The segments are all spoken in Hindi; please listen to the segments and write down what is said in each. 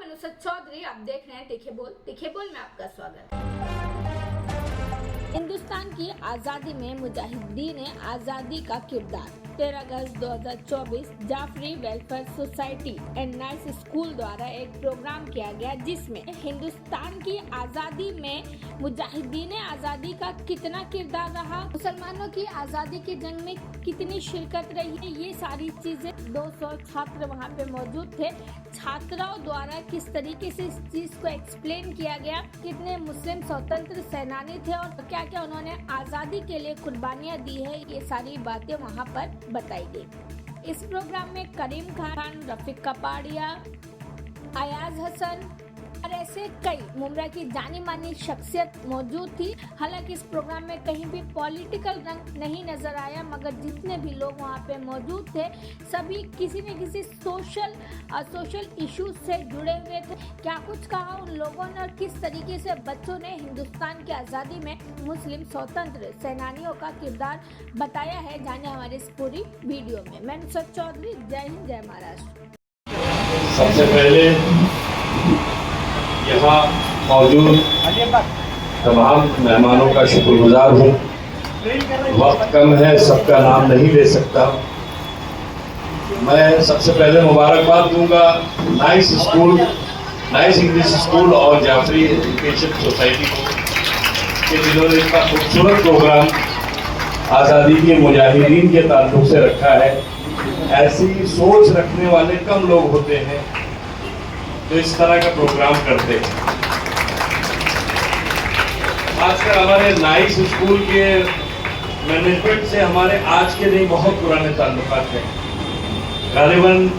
नुसरत चौधरी, आप देख रहे हैं तीखे बोल में आपका स्वागत। हिंदुस्तान की आज़ादी में मुजाहिदीन आज़ादी का किरदार 13 अगस्त 2024 Jafri welfare society and nice school द्वारा एक प्रोग्राम किया गया, जिसमें हिंदुस्तान की आज़ादी में मुजाहिदीन आज़ादी का कितना किरदार रहा, मुसलमानों की आज़ादी की जंग में कितनी शिरकत रही है, ये सारी चीजें 200 छात्र वहाँ पे मौजूद थे। छात्राओं द्वारा किस तरीके से इस चीज को एक्सप्लेन किया गया, कितने मुस्लिम स्वतंत्र सेनानी थे और क्या क्या उन्होंने आज़ादी के लिए कुर्बानियां दी है, ये सारी बातें वहाँ पर बताई गई। इस प्रोग्राम में करीम खान, रफीक कपाड़िया, अयाज हसन और ऐसे कई मुमरा की जानी मानी शख्सियत मौजूद थी। हालांकि इस प्रोग्राम में कहीं भी पॉलिटिकल रंग नहीं नजर आया, मगर जितने भी लोग वहाँ पे मौजूद थे सभी किसी न किसी सोशल इश्यूज से जुड़े हुए थे। क्या कुछ कहा उन लोगों ने और किस तरीके से बच्चों ने हिंदुस्तान की आज़ादी में मुस्लिम स्वतंत्र सेनानियों का किरदार बताया है, जाने हमारे इस पूरी वीडियो में। मैं नुसरत चौधरी, जय हिंद, जय महाराष्ट्र। सबसे पहले यहाँ मौजूद तमाम मेहमानों का शुक्रगुजार हूँ। वक्त कम है, सबका नाम नहीं ले सकता। मैं सबसे पहले मुबारकबाद दूंगा नाइस इंग्लिश स्कूल और जाफरी एजुकेशन सोसाइटी को कि जिन्होंने इतना खूबसूरत प्रोग्राम आज़ादी के मुजाहिदीन के ताल्लुक से रखा है। ऐसी सोच रखने वाले कम लोग होते हैं जो इस तरह का प्रोग्राम करते हैं। खासकर हमारे नाइस स्कूल के मैनेजमेंट से हमारे आज के नहीं बहुत पुराने ताल्लुकात हैं। गालिबन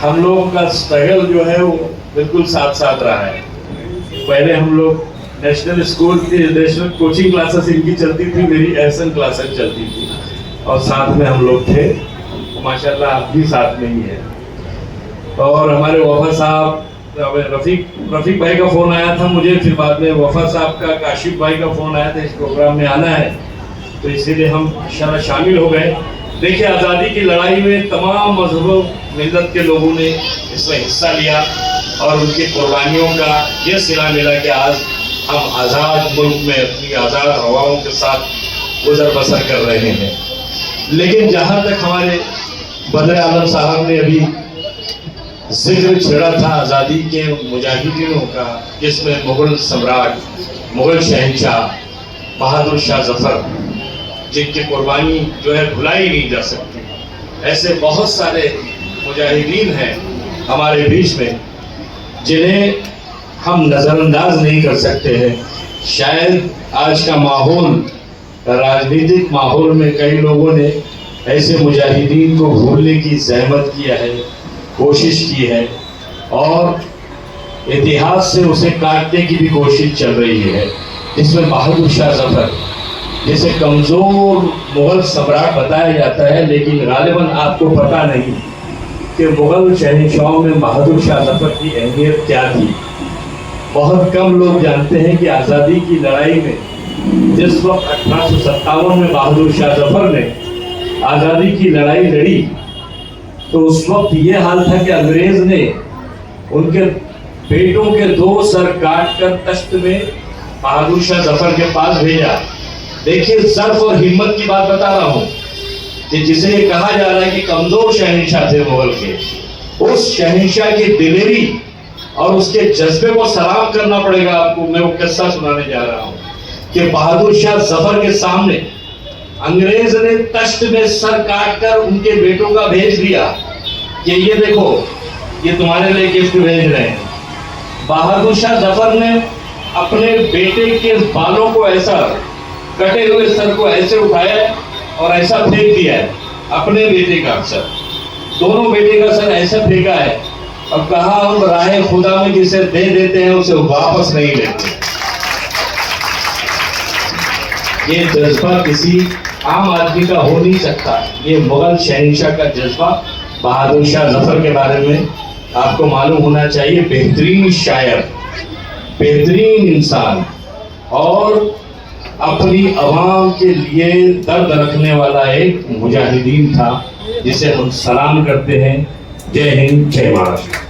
हम लोगों का स्ट्रगल जो है वो बिल्कुल साथ साथ रहा है। पहले हम लोग नेशनल स्कूल की नेशनल कोचिंग क्लासेस इनकी चलती थी, मेरी एहसन क्लासेस चलती थी और साथ में हम लोग थे। माशाल्लाह आप भी साथ में ही है। और हमारे वफा साहब, रफीक भाई का फ़ोन आया था मुझे, फिर बाद में वफा साहब का, काशिफ भाई का फ़ोन आया था इस प्रोग्राम में आना है, तो इसीलिए हम इंशाल्लाह शामिल हो गए। देखिए, आज़ादी की लड़ाई में तमाम मजहबों मिल्लत के लोगों ने इसमें हिस्सा लिया और उनकी कुर्बानियों का ये सिला मिला कि आज हम आज़ाद मुल्क में अपनी आज़ाद हवाओं के साथ गुजर बसर कर रहे हैं। लेकिन जहाँ तक हमारे बदर आलम साहब ने अभी जिक्र छेड़ा था आज़ादी के मुजाहिदीनों का, जिसमें मुगल सम्राट, मुगल शहंशाह बहादुर शाह जफर, जिनकी कुर्बानी जो है भुलाई नहीं जा सकती, ऐसे बहुत सारे मुजाहिदीन हैं हमारे बीच में जिन्हें हम नज़रअंदाज नहीं कर सकते हैं। शायद आज का माहौल, राजनीतिक माहौल में कई लोगों ने ऐसे मुजाहिदीन को भूलने की जहमत किया है, कोशिश की है और इतिहास से उसे काटने की भी कोशिश चल रही है। जिसमें बहादुर शाह जफर जिसे कमज़ोर मुग़ल सम्राट बताया जाता है, लेकिन गालिबन आपको पता नहीं कि मुग़ल शहंशाहों में बहादुर शाह जफर की अहमियत क्या थी। बहुत कम लोग जानते हैं कि आज़ादी की लड़ाई में जिस वक्त 1857 में बहादुर शाह जफर ने आज़ादी की लड़ाई लड़ी, तो उस वक्त ये हाल था कि अंग्रेज ने उनके बेटों के 2 सर काटकर तख्त में बहादुर शाह जफर के पास भेजा। देखिए, ज़र्फ और हिम्मत की बात बता रहा हूँ कि जिसे ये कहा जा रहा है कि कमजोर शहंशाह थे मुगल के, उस शहंशाह की दिलेरी और उसके जज्बे को सलाम करना पड़ेगा आपको। मैं वो किस्सा सुनाने जा रहा हूँ कि बहादुर शाह जफर के सामने अंग्रेज ने तख्त में सर काटकर उनके बेटों का भेज दिया कि ये देखो, ये तुम्हारे लिए गिफ्ट भेज रहे हैं। बहादुर शाह जफर ने अपने बेटे के बालों को, ऐसा कटे हुए सर को ऐसे उठाया और ऐसा फेंक दिया है। अपने बेटे का सर, दोनों बेटे का सर ऐसा फेंका है। अब कहा, हम राहे खुदा में जिसे दे देते हैं उसे वापस नहीं लेते। ये जज्बा किसी आम आदमी का हो नहीं सकता। ये मुगल शहंशाह का जज्बा बहादुर शाह जफर के बारे में आपको मालूम होना चाहिए। बेहतरीन शायर, बेहतरीन इंसान और अपनी आवाम के लिए दर्द रखने वाला एक मुजाहिदीन था, जिसे हम सलाम करते हैं। जय हिंद, जय महाराष्ट्र।